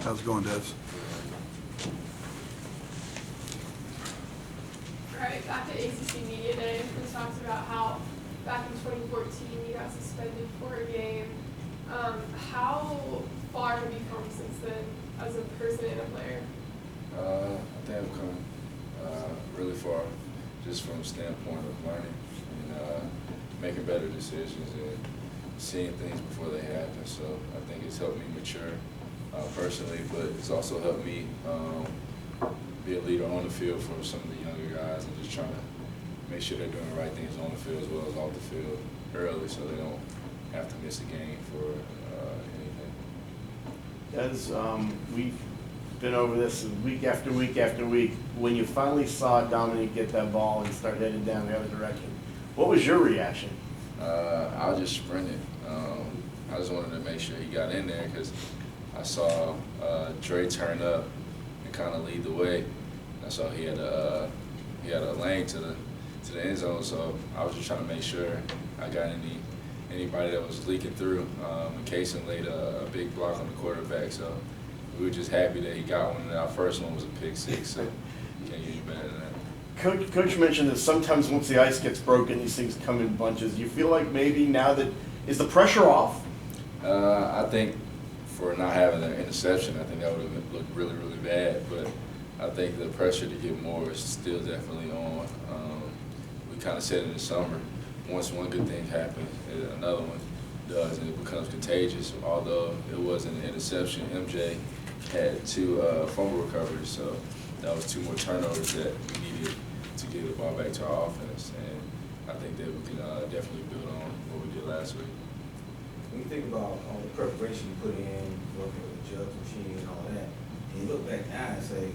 How's it going, Des? All right, back at ACC Media Day, we talked about how back in 2014 you got suspended for a game. How far have you come since then as a person and a player? I think I've come really far, just from the standpoint of learning and making better decisions and seeing things before they happen. So I think it's helped me mature personally, but it's also helped me be a leader on the field for some of the younger guys and just trying to make sure they're doing the right things on the field as well as off the field early so they don't have to miss a game for anything. Des, we've been over this week after week after week. When you finally saw Dominique get that ball and start heading down the other direction, what was your reaction? I was just sprinting. I just wanted to make sure he got in there because I saw Dre turn up and kind of lead the way. I saw he had a lane to the end zone, so I was just trying to make sure I got anybody that was leaking through. And Kaysen laid a big block on the quarterback, so we were just happy that he got one. And our first one was a pick six, so you can't get any better than that. Coach mentioned that sometimes once the ice gets broken, these things come in bunches. You feel like maybe now that, is the pressure off? I think for not having an interception, I think that would have looked really, really bad. But I think the pressure to get more is still definitely on. We kind of said in the summer, once one good thing happens, another one does, and it becomes contagious. Although it wasn't an interception, MJ had 2 fumble recoveries, so that was 2 more turnovers that we needed to get the ball back to our offense. And I think that we can definitely build on what we did last week. When you think about all the preparation you put in, working with the jugs machine and all that, and you look back now and say,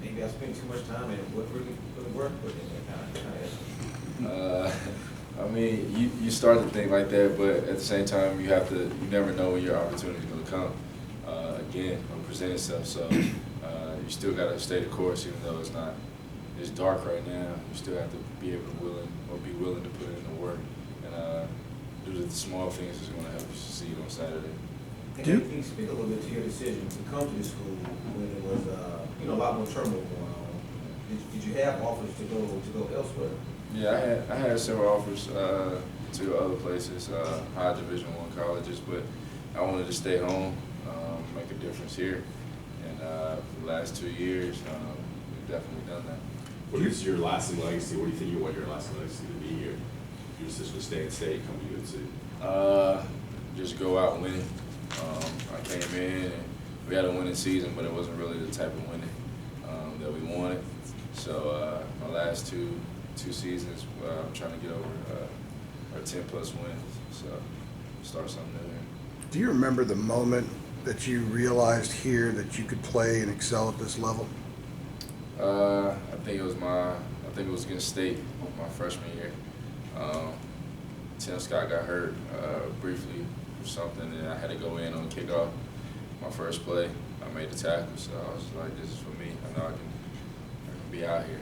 maybe I spent too much time in what really work put in that kind of I mean, you start to think like that, but at the same time, you never know when your opportunity is going to come again or present itself. So you still got to stay the course, even though it's dark right now. You still have to be able to be willing to put in the work and do the small things that's going to help you succeed on Saturday. And can you speak a little bit to your decision to come to the school when it was a lot more turmoil going on? Did you have offers to go elsewhere? Yeah, I had several offers to other places, high Division I colleges, but I wanted to stay home, make a difference here. And for the last 2 years, we've definitely done that. What is your lasting legacy? What do you think you want your lasting legacy to be here? Your decision to stay in state, come to UNC? Just go out winning. I came in and we had a winning season, but it wasn't really the type of winning that we wanted. So my last two seasons, I'm trying to get over our 10+ wins. So start something new here. Do you remember the moment that you realized here that you could play and excel at this level? I think it was against State my freshman year. Tim Scott got hurt briefly or something, and I had to go in on kickoff. My first play, I made the tackle, so I was like, "This is for me. I know I can be out here."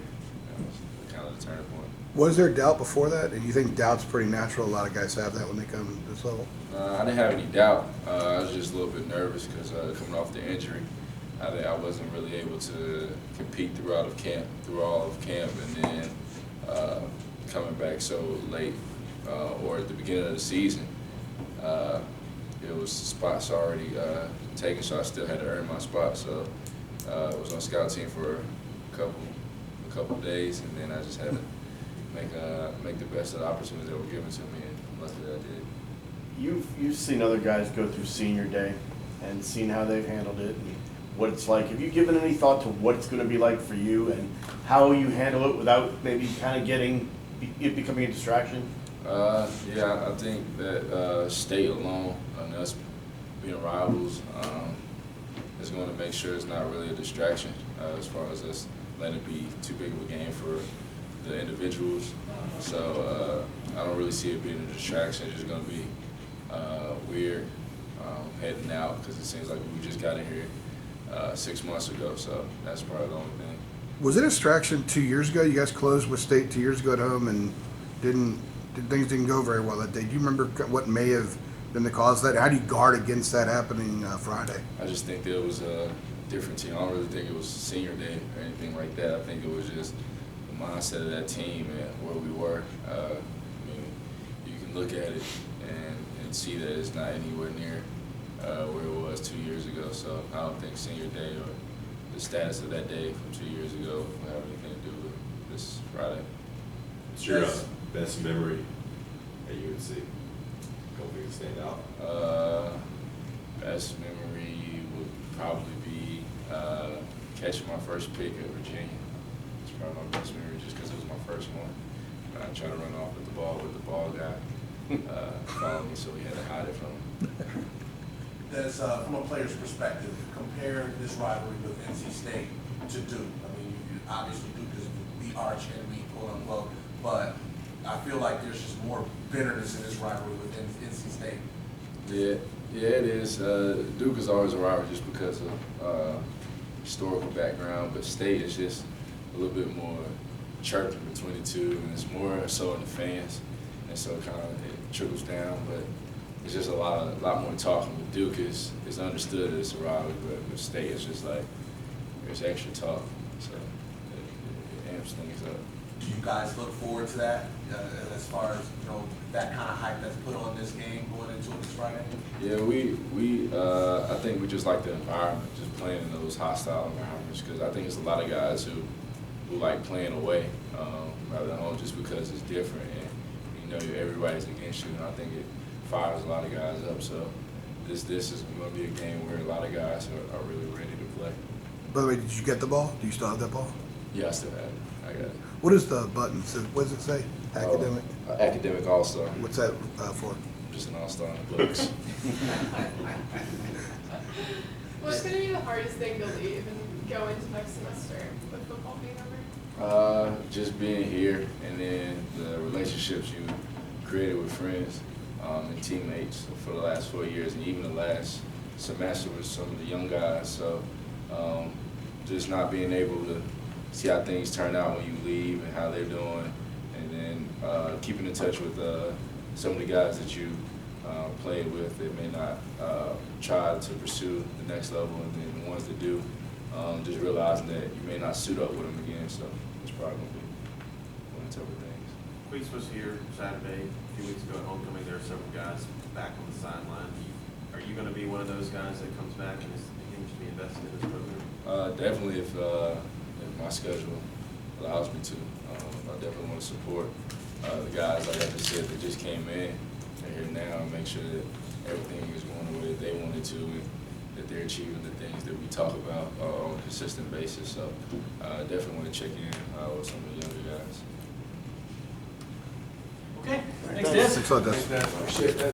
That was kind of the turning point. Was there doubt before that? And you think doubt's pretty natural? A lot of guys have that when they come to this level. I didn't have any doubt. I was just a little bit nervous because coming off the injury, I wasn't really able to compete through all of camp, and then coming back so late or at the beginning of the season, it was spots already taken, so I still had to earn my spot. So I was on scout team for a couple days, and then I just had to make the best of the opportunities that were given to me, and luckily I did. You've seen other guys go through senior day and seen how they've handled it and what it's like. Have you given any thought to what it's going to be like for you and how you handle it without maybe kind of it becoming a distraction? Yeah, I think that state alone and us being rivals is going to make sure it's not really a distraction as far as us letting it be too big of a game for the individuals. So I don't really see it being a distraction. It's just going to be weird heading out because it seems like we just got in here 6 months ago. So that's probably the only thing. Was it a distraction 2 years ago? You guys closed with State 2 years ago at home and things didn't go very well that day. Do you remember what may have been the cause of that? How do you guard against that happening Friday? I just think there was a different team. I don't really think it was senior day or anything like that. I think it was just the mindset of that team and where we were. I mean, you can look at it and see that it's not anywhere near where it was 2 years ago. So I don't think senior day or the status of that day from 2 years ago will have anything to do with this Friday. What's your best memory at UNC? Couple things stand out. Best memory would probably be catching my first pick at Virginia. It's probably my best memory just because it was my first one. I tried to run off with the ball guy followed me, so we had to hide it from him. Does, from a player's perspective, compare this rivalry with NC State to Duke? I mean, obviously Duke is the arch enemy, quote unquote, but I feel like there's just more bitterness in this rivalry with NC State. Yeah, it is. Duke is always a rival just because of historical background, but State is just a little bit more chirping between the two, and it's more so in the fans, and so kind of it trickles down. But it's just a lot more talking. With Duke is understood that it's a rivalry, but with State it's just like there's extra talk, so it amps things up. Do you guys look forward to that as far as, you know, that kind of hype that's put on this game going into it this Friday? Yeah, I think we just like the environment, just playing in those hostile environments, because I think there's a lot of guys who like playing away rather than home just because it's different and, you know, everybody's against you, and I think it fires a lot of guys up. So this is going to be a game where a lot of guys are really ready to play. By the way, did you get the ball? Do you still have that ball? Yeah, I still have it. I got it. What is the button? What does it say? Academic? Academic All-Star. What's that for? Just an all-star in the books. What's going to be the hardest thing to leave and go into next semester with football being over? Just being here, and then the relationships you created with friends and teammates for the last 4 years, and even the last semester with some of the young guys. So just not being able to see how things turn out when you leave and how they're doing, and then keeping in touch with some of the guys that you played with that may not try to pursue the next level, and then the ones that do, just realizing that you may not suit up with them again. So it's probably going to be one of the tougher things. Queeks was here Saturday, a few weeks ago at homecoming. There were several guys back on the sideline. Are you going to be one of those guys that comes back and is continuing to be invested in this program? Definitely, if my schedule allows me to. I definitely want to support the guys, like I just said, that just came in. They're here now, and make sure that everything is going the way that they wanted to, and that they're achieving the things that we talk about on a consistent basis. So definitely want to check in with some of the younger guys. Okay, thanks, Des. Thanks a lot, Des. Appreciate that.